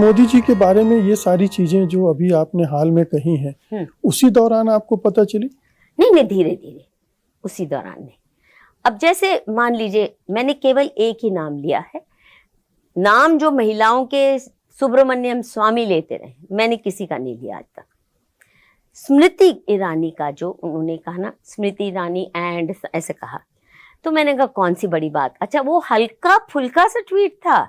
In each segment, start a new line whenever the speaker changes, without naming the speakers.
मोदी जी के बारे में ये सारी चीजें जो अभी आपने हाल में कही हैं, उसी दौरान आपको पता चली?
नहीं, धीरे धीरे उसी दौरान नहीं। अब जैसे मान लीजिए मैंने केवल एक ही नाम लिया है, नाम जो महिलाओं के सुब्रमण्यम स्वामी लेते रहे, मैंने किसी का नहीं लिया आज तक। स्मृति ईरानी का जो उन्होंने कहा ना, स्मृति ईरानी एंड ऐसे कहा, तो मैंने कहा कौन सी बड़ी बात। अच्छा, वो हल्का फुल्का सा ट्वीट था,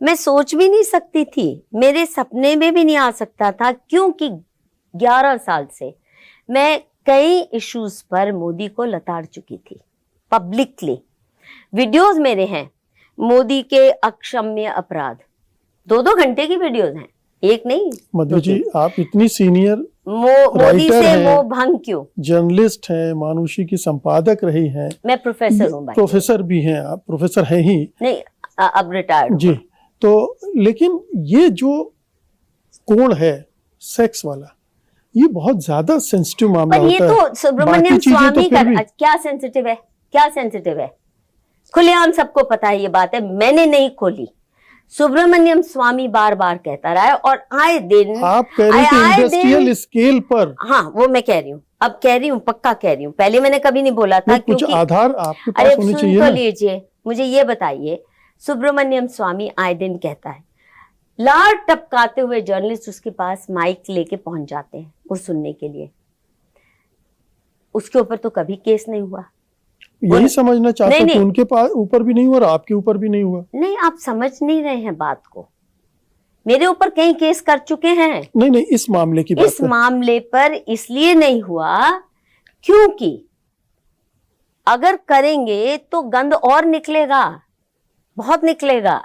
मैं सोच भी नहीं सकती थी, मेरे सपने में भी नहीं आ सकता था, क्योंकि 11 साल से मैं कई इश्यूज पर मोदी को लताड़ चुकी थी पब्लिकली। वीडियोस मेरे हैं मोदी के अक्षम्य अपराध, 2-2 घंटे की वीडियोस हैं, एक नहीं।
मधु जी, आप इतनी सीनियर
मोदी से मोह भंग क्यों?
जर्नलिस्ट हैं, मानुषी की संपादक रही हैं।
मैं प्रोफेसर हूँ भाई।
प्रोफेसर भी हैं आप? प्रोफेसर हैं ही नहीं,
अब रिटायर्ड
जी। तो लेकिन ये जो कोण है सेक्स वाला, ये बहुत ज्यादा सेंसिटिव मामला होता है।
ये तो सुब्रमण्यम स्वामी का क्या सेंसिटिव है? क्या सेंसिटिव है? खुलेआम सबको पता है ये बात है, मैंने नहीं खोली। सुब्रमण्यम स्वामी बार बार कहता रहा है, और आए दिन
आप कह रही थी इंडस्ट्रियल स्केल पर।
हाँ, वो मैं कह रही हूँ, अब कह रही हूँ, पक्का कह रही हूँ, पहले मैंने कभी नहीं बोला था।
कुछ आधार आपके पास होने चाहिए।
तो लीजिए, मुझे ये बताइए, सुब्रमण्यम स्वामी आए दिन कहता है, लार टपकाते हुए जर्नलिस्ट उसके पास माइक लेके पहुंच जाते हैं वो सुनने के लिए, उसके ऊपर तो कभी केस नहीं हुआ।
यही समझना चाहते हैं कि उनके पास ऊपर भी नहीं हुआ और आपके ऊपर भी नहीं हुआ।
नहीं, आप समझ नहीं रहे हैं बात को। मेरे ऊपर कई केस कर चुके हैं।
नहीं, इस मामले की बात,
इस मामले पर इसलिए नहीं हुआ क्योंकि अगर करेंगे तो गंद और निकलेगा, बहुत निकलेगा,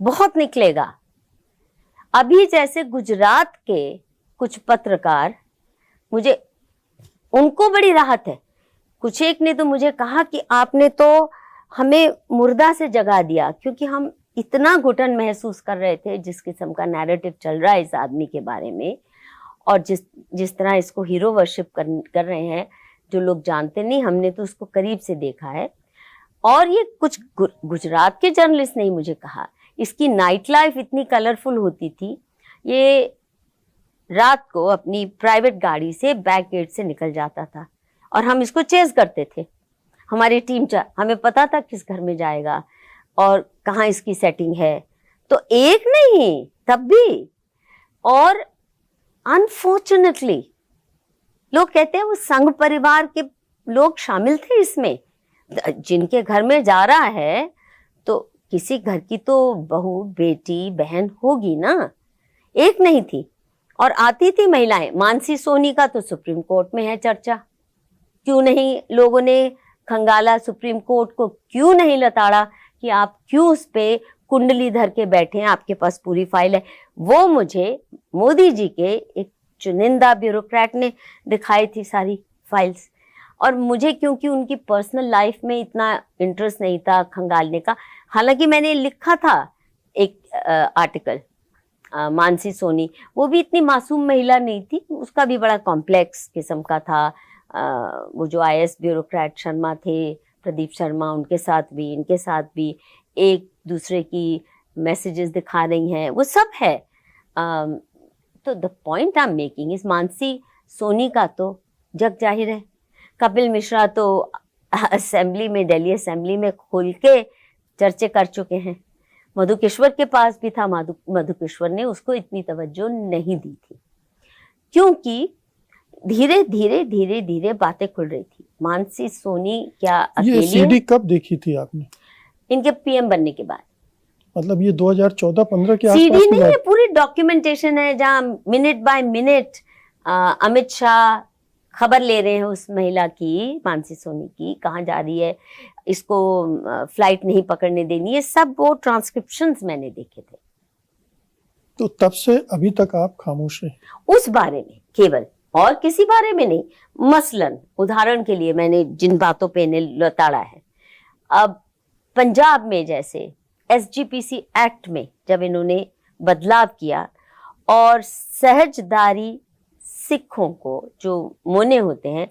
बहुत निकलेगा। अभी जैसे गुजरात के कुछ पत्रकार, मुझे उनको बड़ी राहत है, कुछ एक ने तो मुझे कहा कि आपने तो हमें मुर्दा से जगा दिया, क्योंकि हम इतना घुटन महसूस कर रहे थे जिस किस्म का नैरेटिव चल रहा है इस आदमी के बारे में, और जिस तरह इसको हीरो वर्शिप कर रहे हैं जो लोग जानते नहीं, हमने तो उसको करीब से देखा है। और ये कुछ गुजरात के जर्नलिस्ट ने ही मुझे कहा, इसकी नाइट लाइफ इतनी कलरफुल होती थी, ये रात को अपनी प्राइवेट गाड़ी से बैक गेट से निकल जाता था और हम इसको चेज करते थे। हमारी टीम हमें पता था किस घर में जाएगा और कहाँ इसकी सेटिंग है। तो एक नहीं, तब भी। और अनफॉर्चुनेटली लोग कहते हैं वो संघ परिवार के लोग शामिल थे इसमें। जिनके घर में जा रहा है तो किसी घर की तो बहू, बेटी, बहन होगी ना, एक नहीं थी। और आती थी महिलाएं। मानसी सोनी का तो सुप्रीम कोर्ट में है चर्चा, क्यों नहीं लोगों ने खंगाला सुप्रीम कोर्ट को, क्यों नहीं लताड़ा कि आप क्यों उस पे कुंडली धर के बैठे हैं, आपके पास पूरी फाइल है। वो मुझे मोदी जी के एक चुनिंदा ब्यूरोक्रेट ने दिखाई थी सारी फाइल्स, और मुझे क्योंकि उनकी पर्सनल लाइफ में इतना इंटरेस्ट नहीं था खंगालने का। हालांकि मैंने लिखा था एक आर्टिकल, मानसी सोनी, वो भी इतनी मासूम महिला नहीं थी, उसका भी बड़ा कॉम्प्लेक्स किस्म का था। वो जो IAS ब्यूरोक्रेट शर्मा थे, प्रदीप शर्मा, उनके साथ भी, इनके साथ भी एक दूसरे की मैसेजेस दिखा रही हैं, वो सब है। तो the point I am making is, Mansi Soni का तो जग जाहिर है। कपिल मिश्रा तो असेंबली में, दिल्ली असेंबली में खोल के चर्चे कर चुके हैं। मधुकेश्वर के पास भी था, मधुकेश्वर ने उसको इतनी तवज्जो नहीं दी थी, क्योंकि धीरे धीरे धीरे धीरे बातें खुल रही थी। मानसी सोनी क्या अकेली?
ये सीडी कब देखी थी आपने?
इनके PM बनने के बाद।
मतलब ये 2014-15 के आसपास?
सीडी नहीं है, पूरी डॉक्यूमेंटेशन है जहाँ minute by minute Amit Shah खबर ले रहे हैं उस महिला की, मानसी सोनी की, कहाँ जा रही है, इसको फ्लाइट नहीं पकड़ने देनी, ये सब वो ट्रांसक्रिप्शंस मैंने देखे थे।
तो तब से अभी तक आप खामोश रहे
उस बारे में केवल, और किसी बारे में नहीं। मसलन उदाहरण के लिए मैंने जिन बातों पे इन्हें लताड़ा है, अब पंजाब में जैसे SGPC एक्ट में जब इन्होंने बदलाव किया और सहजदारी सिखों को, जो मोने होते हैं,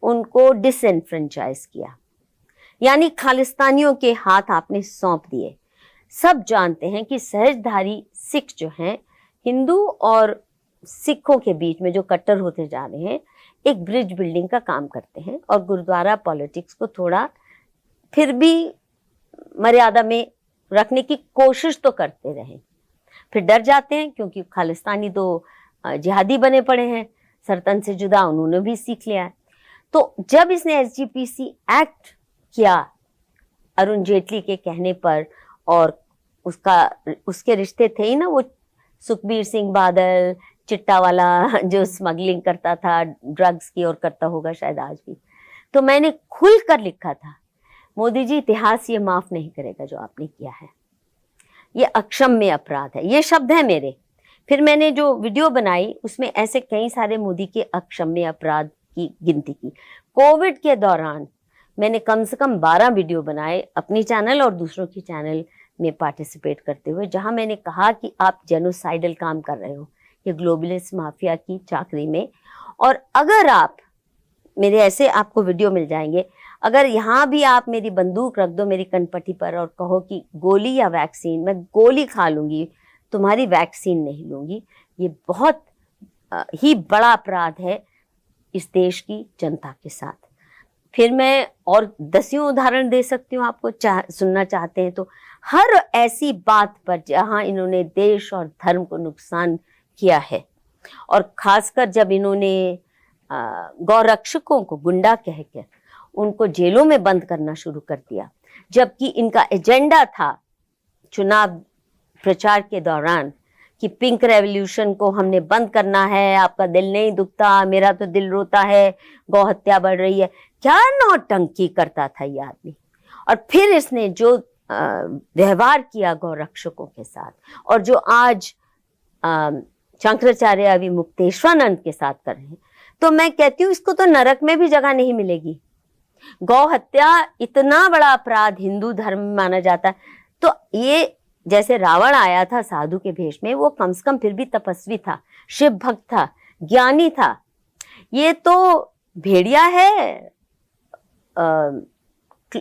उनको डिसएनफ्रेंचाइज किया, यानी खालिस्तानियों के हाथ आपने सौंप दिए। सब जानते हैं कि सहजधारी सिख जो हैं, हिंदू और सिखों के बीच में जो कट्टर होते जा रहे हैं, एक ब्रिज बिल्डिंग का काम करते हैं और गुरुद्वारा पॉलिटिक्स को थोड़ा फिर भी मर्यादा में रखने की कोशिश तो करते रहे। फिर डर जाते हैं क्योंकि खालिस्तानी तो जिहादी बने पड़े हैं, सरतन से जुदा उन्होंने भी सीख लिया है। तो जब इसने एसजीपीसी एक्ट किया अरुण जेटली के कहने पर, और उसके रिश्ते थे ही ना वो सुखबीर सिंह बादल, चिट्टा वाला जो स्मगलिंग करता था ड्रग्स की और करता होगा शायद आज भी। तो मैंने खुल कर लिखा था, मोदी जी इतिहास ये माफ नहीं करेगा जो आपने किया है, ये अक्षम्य अपराध है। ये शब्द है मेरे। फिर मैंने जो वीडियो बनाई उसमें ऐसे कई सारे मोदी के अक्षम्य अपराध की गिनती की। कोविड के दौरान मैंने कम से कम 12 वीडियो बनाए अपनी चैनल और दूसरों की चैनल में पार्टिसिपेट करते हुए, जहां मैंने कहा कि आप जेनोसाइडल काम कर रहे हो ये ग्लोबलिस्ट माफिया की चाकरी में। और अगर आप मेरे ऐसे आपको वीडियो मिल जाएंगे, अगर यहाँ भी आप मेरी बंदूक रख दो मेरी कनपट्टी पर और कहो कि गोली या वैक्सीन, मैं गोली खा लूंगी, तुम्हारी वैक्सीन नहीं लूंगी, ये बहुत ही बड़ा अपराध है इस देश की जनता के साथ। फिर मैं और दसियों उदाहरण दे सकती हूँ आपको, सुनना चाहते हैं तो। हर ऐसी बात पर जहां इन्होंने देश और धर्म को नुकसान किया है, और खासकर जब इन्होंने गौरक्षकों को गुंडा कहकर उनको जेलों में बंद करना शुरू कर दिया, जबकि इनका एजेंडा था चुनाव प्रचार के दौरान कि पिंक रेवोल्यूशन को हमने बंद करना है, आपका दिल नहीं दुखता, मेरा तो दिल रोता है, गौ हत्या बढ़ रही है। क्या नौटंकी करता था ये आदमी। और फिर इसने जो व्यवहार किया गौरक्षकों के साथ, और जो आज शंकराचार्य अभी मुक्तेश्वरानंद के साथ कर रहे हैं, तो मैं कहती हूँ इसको तो नरक में भी जगह नहीं मिलेगी। गौ हत्या इतना बड़ा अपराध हिंदू धर्म में माना जाता है, तो ये जैसे रावण आया था साधु के भेष में, वो कम से कम फिर भी तपस्वी था, शिव भक्त था, ज्ञानी था। ये तो भेड़िया है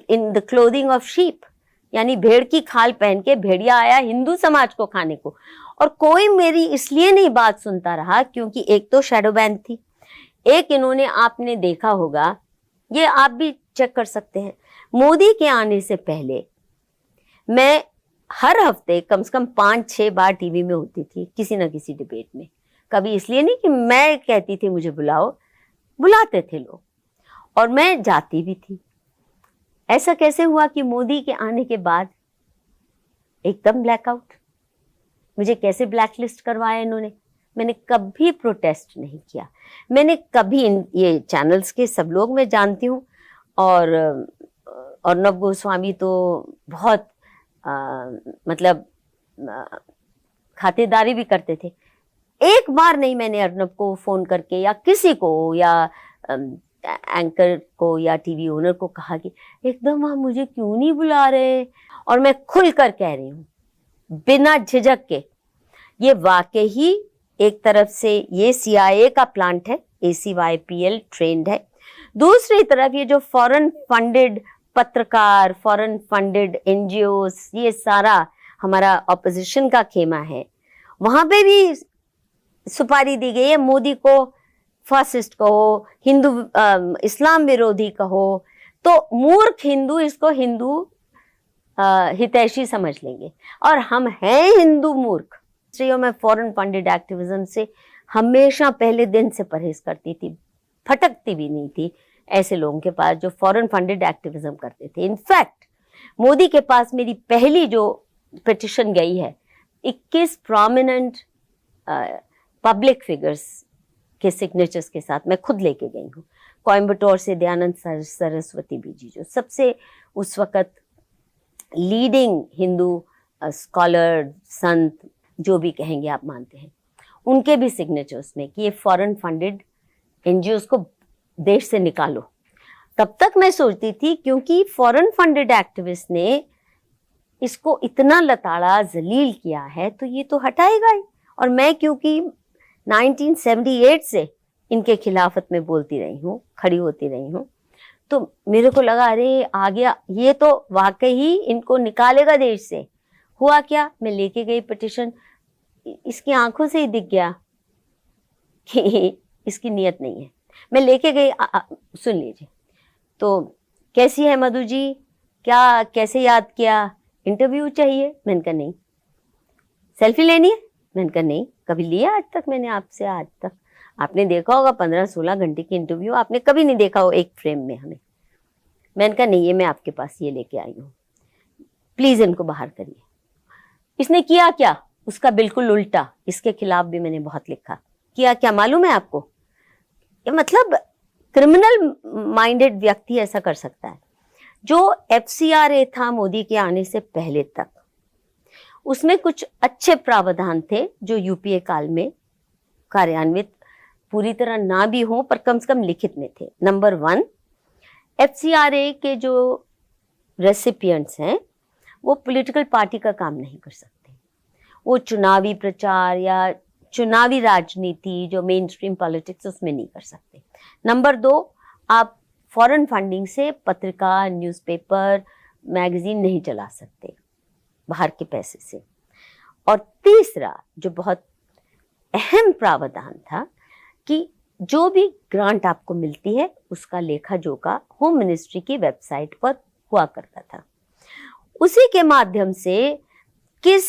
in the clothing of sheep, यानी भेड़ की खाल पहन के भेड़िया आया हिंदू समाज को खाने को। और कोई मेरी इसलिए नहीं बात सुनता रहा क्योंकि एक तो शैडो बैन थी, एक इन्होंने, आपने देखा होगा, ये आप भी चेक कर सकते हैं, मोदी के आने से पहले मैं हर हफ्ते कम से कम 5-6 बार टीवी में होती थी किसी न किसी डिबेट में। कभी इसलिए नहीं कि मैं कहती थी मुझे बुलाओ, बुलाते थे लोग और मैं जाती भी थी। ऐसा कैसे हुआ कि मोदी के आने के बाद एकदम ब्लैकआउट? मुझे कैसे ब्लैकलिस्ट करवाया इन्होंने? मैंने कभी प्रोटेस्ट नहीं किया, मैंने कभी ये चैनल्स के सब लोग मैं जानती हूँ, और अर्नब गोस्वामी तो बहुत मतलब खातिरदारी भी करते थे। एक बार नहीं मैंने अर्नब को फोन करके या किसी को या एंकर को या टीवी ओनर को कहा कि एकदम आप मुझे क्यों नहीं बुला रहे। और मैं खुलकर कह रही हूँ बिना झिझक के, ये वाकई ही एक तरफ से ये CIA का प्लांट है, ACYPL ट्रेंड है, दूसरी तरफ ये जो फॉरेन फंडेड पत्रकार, फॉरेन फंडेड NGOs, ये सारा हमारा ऑपोजिशन का खेमा है। वहां पे भी सुपारी दी गई है, मोदी को फासिस्ट कहो, हिंदू इस्लाम विरोधी कहो, तो मूर्ख हिंदू इसको हिंदू हितैषी समझ लेंगे, और हम हैं हिंदू मूर्ख। इसलिए मैं फॉरेन फंडेड एक्टिविज्म से हमेशा पहले दिन से परहेज करती थी, फटकती भी नहीं थी ऐसे लोगों के पास जो फॉरेन फंडेड एक्टिविज्म करते थे। इनफैक्ट मोदी के पास मेरी पहली जो पिटिशन गई है 21 प्रोमिनेंट पब्लिक फिगर्स के सिग्नेचर्स के साथ मैं खुद लेके गई हूँ। कोयम्बटूर से दयानंद सरस्वती बीजी, जो सबसे उस वक़्त लीडिंग हिंदू स्कॉलर, संत, जो भी कहेंगे आप मानते हैं, उनके भी सिग्नेचर्स में कि ये फॉरेन फंडेड NGOs को देश से निकालो। तब तक मैं सोचती थी क्योंकि फॉरेन फंडेड एक्टिविस्ट ने इसको इतना लताड़ा जलील किया है तो ये तो हटाएगा ही। और मैं क्योंकि 1978 से इनके खिलाफत में बोलती रही हूँ, खड़ी होती रही हूँ, तो मेरे को लगा अरे आ गया, ये तो वाकई ही इनको निकालेगा देश से। हुआ क्या, मैं लेके गई पिटिशन, इसकी आंखों से ही दिख गया कि इसकी नियत नहीं है। मैं लेके गई, सुन लीजिए, तो कैसी है मधु जी, क्या कैसे याद किया, इंटरव्यू चाहिए, मैंने कहा नहीं। सेल्फी लेनी है, मैंने कहा नहीं, कभी लिया आज तक मैंने आपसे, आज तक आपने देखा होगा 15-16 घंटे की इंटरव्यू आपने कभी नहीं देखा हो एक फ्रेम में हमें। मैंने कहा नहीं, ये मैं आपके पास ये लेके आई हूँ, प्लीज इनको बाहर करिए। इसने किया क्या, उसका बिल्कुल उल्टा, इसके खिलाफ भी मैंने बहुत लिखा। किया क्या मालूम है आपको, ये मतलब क्रिमिनल माइंडेड व्यक्ति ऐसा कर सकता है। जो FCRA था मोदी के आने से पहले तक, उसमें कुछ अच्छे प्रावधान थे जो यूपीए काल में कार्यान्वित पूरी तरह ना भी हो पर कम से कम लिखित में थे। नंबर 1, FCRA के जो रेसिपिएंट्स हैं वो पॉलिटिकल पार्टी का काम नहीं कर सकते, वो चुनावी प्रचार या चुनावी राजनीति जो मेन स्ट्रीम पॉलिटिक्स उसमें नहीं कर सकते। नंबर 2, आप फॉरेन फंडिंग से पत्रिका, न्यूज़पेपर, मैगजीन नहीं चला सकते बाहर के पैसे से। और तीसरा जो बहुत अहम प्रावधान था कि जो भी ग्रांट आपको मिलती है उसका लेखा जोखा होम मिनिस्ट्री की वेबसाइट पर हुआ करता था। उसी के माध्यम से किस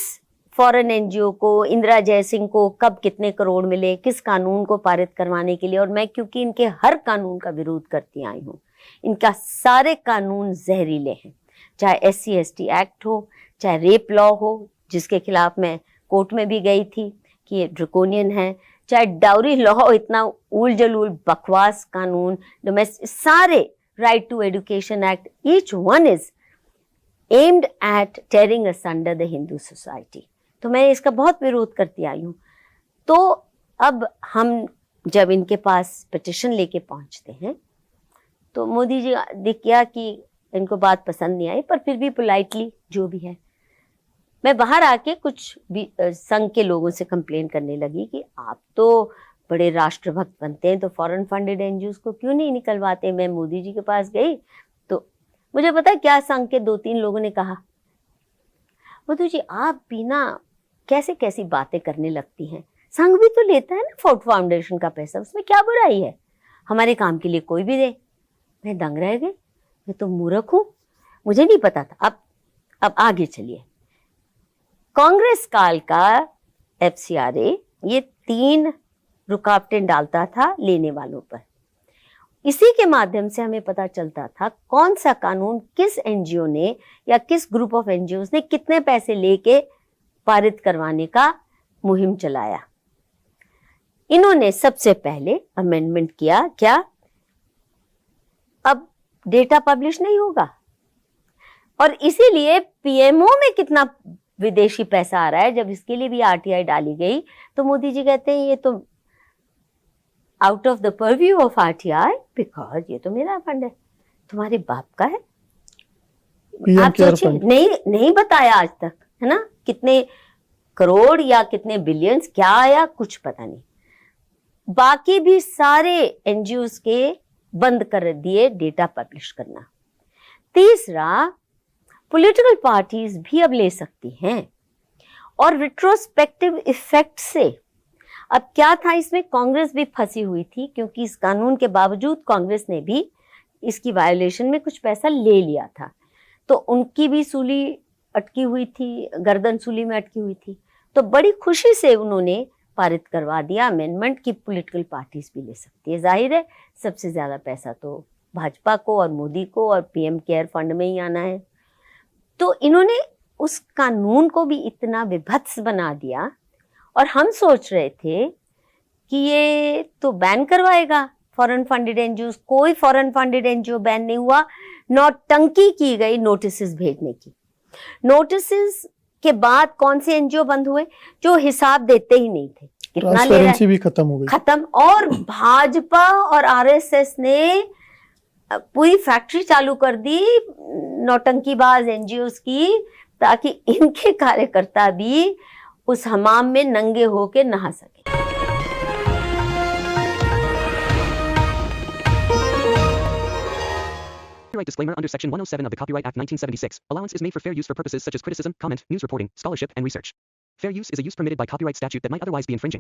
फॉरेन एनजीओ को, इंदिरा जयसिंह को कब कितने करोड़ मिले, किस कानून को पारित करवाने के लिए। और मैं क्योंकि इनके हर कानून का विरोध करती आई हूँ, इनका सारे कानून जहरीले हैं, चाहे SC/ST एक्ट हो, चाहे रेप लॉ हो जिसके खिलाफ मैं कोर्ट में भी गई थी कि ये ड्रकोनियन है, चाहे डाउरी लॉ, इतना उल जलूल बकवास कानून, डोमेस्टिक, सारे right to education act, each one is aimed at tearing असंडर the Hindu society. तो मैं इसका बहुत विरोध करती आई हूँ। तो अब हम जब इनके पास पिटिशन लेके पहुंचते हैं तो मोदी जी दिख गया कि इनको बात पसंद नहीं आई, पर फिर भी पोलाइटली जो भी है, मैं बाहर आके कुछ भी संघ के लोगों से कंप्लेन करने लगी कि आप तो बड़े राष्ट्रभक्त बनते हैं तो फॉरेन फंडेड एनजीओ को क्यों नहीं निकलवाते। मैं मोदी जी के पास गई तो मुझे पता है क्या संघ के 2-3 लोगों ने कहा, मधु जी आप भी ना कैसे कैसी बातें करने लगती हैं, संघ भी तो लेता है ना फोर्ट फाउंडेशन का पैसा, उसमें क्या बुराई है, हमारे काम के लिए कोई भी दे। मैं दंग रह गई, मैं तो मूर्ख हूँ, मुझे नहीं पता था। अब आगे चलिए। कांग्रेस काल का FCRA ये 3 रुकावटें डालता था लेने वालों पर। इसी के माध्यम से हमें पता चलता था कौन सा कानून किस एनजीओ ने या किस ग्रुप ऑफ एनजीओ ने कितने पैसे लेके पारित करवाने का मुहिम चलाया। इन्होंने सबसे पहले अमेंडमेंट किया, क्या अब डेटा पब्लिश नहीं होगा, और इसीलिए PMO में कितना विदेशी पैसा आ रहा है, जब इसके लिए भी RTI डाली गई तो मोदी जी कहते हैं ये तो out of the purview of RTI, because ये तो मेरा फंड है, तुम्हारे बाप का है। आप सोचिए, नहीं बताया आज तक, है ना, कितने करोड़ या कितने बिलियंस क्या आया कुछ पता नहीं। बाकी भी सारे एनजीओस के बंद कर दिए डेटा पब्लिश करना। तीसरा, पॉलिटिकल पार्टीज भी अब ले सकती हैं, और रिट्रोस्पेक्टिव इफेक्ट से अब क्या था इसमें, कांग्रेस भी फंसी हुई थी क्योंकि इस कानून के बावजूद कांग्रेस ने भी इसकी वायोलेशन में कुछ पैसा ले लिया था, तो उनकी भी सूली अटकी हुई थी, गर्दन सूली में अटकी हुई थी। तो बड़ी खुशी से उन्होंने पारित करवा दिया अमेंडमेंट की पॉलिटिकल पार्टीज भी ले सकती है। जाहिर है सबसे ज्यादा पैसा तो भाजपा को और मोदी को और PM केयर फंड में ही आना है। तो इन्होंने उस कानून को भी इतना विभत्स बना दिया, और हम सोच रहे थे कि ये तो बैन करवाएगा फॉरेन फंडेड एनजीओ। कोई फॉरेन फंडेड एनजीओ बैन नहीं हुआ, नौटंकी की गई नोटिस भेजने की। नोटिस के बाद कौन से एनजीओ बंद हुए, जो हिसाब देते ही नहीं थे, कितना ले रहा है,
भी खत्म हो गई, खत्म।
और भाजपा और RSS ने पूरी फैक्ट्री चालू कर दी नौटंकीबाज एनजीओस की, ताकि इनके कार्यकर्ता भी उस हमाम में नंगे होके नहा सके।
Copyright disclaimer under Section 107 of the Copyright Act 1976. Allowance is made for fair use for purposes such as criticism, comment, news reporting, scholarship, and research. Fair use is a use permitted by copyright statute that might otherwise be infringing.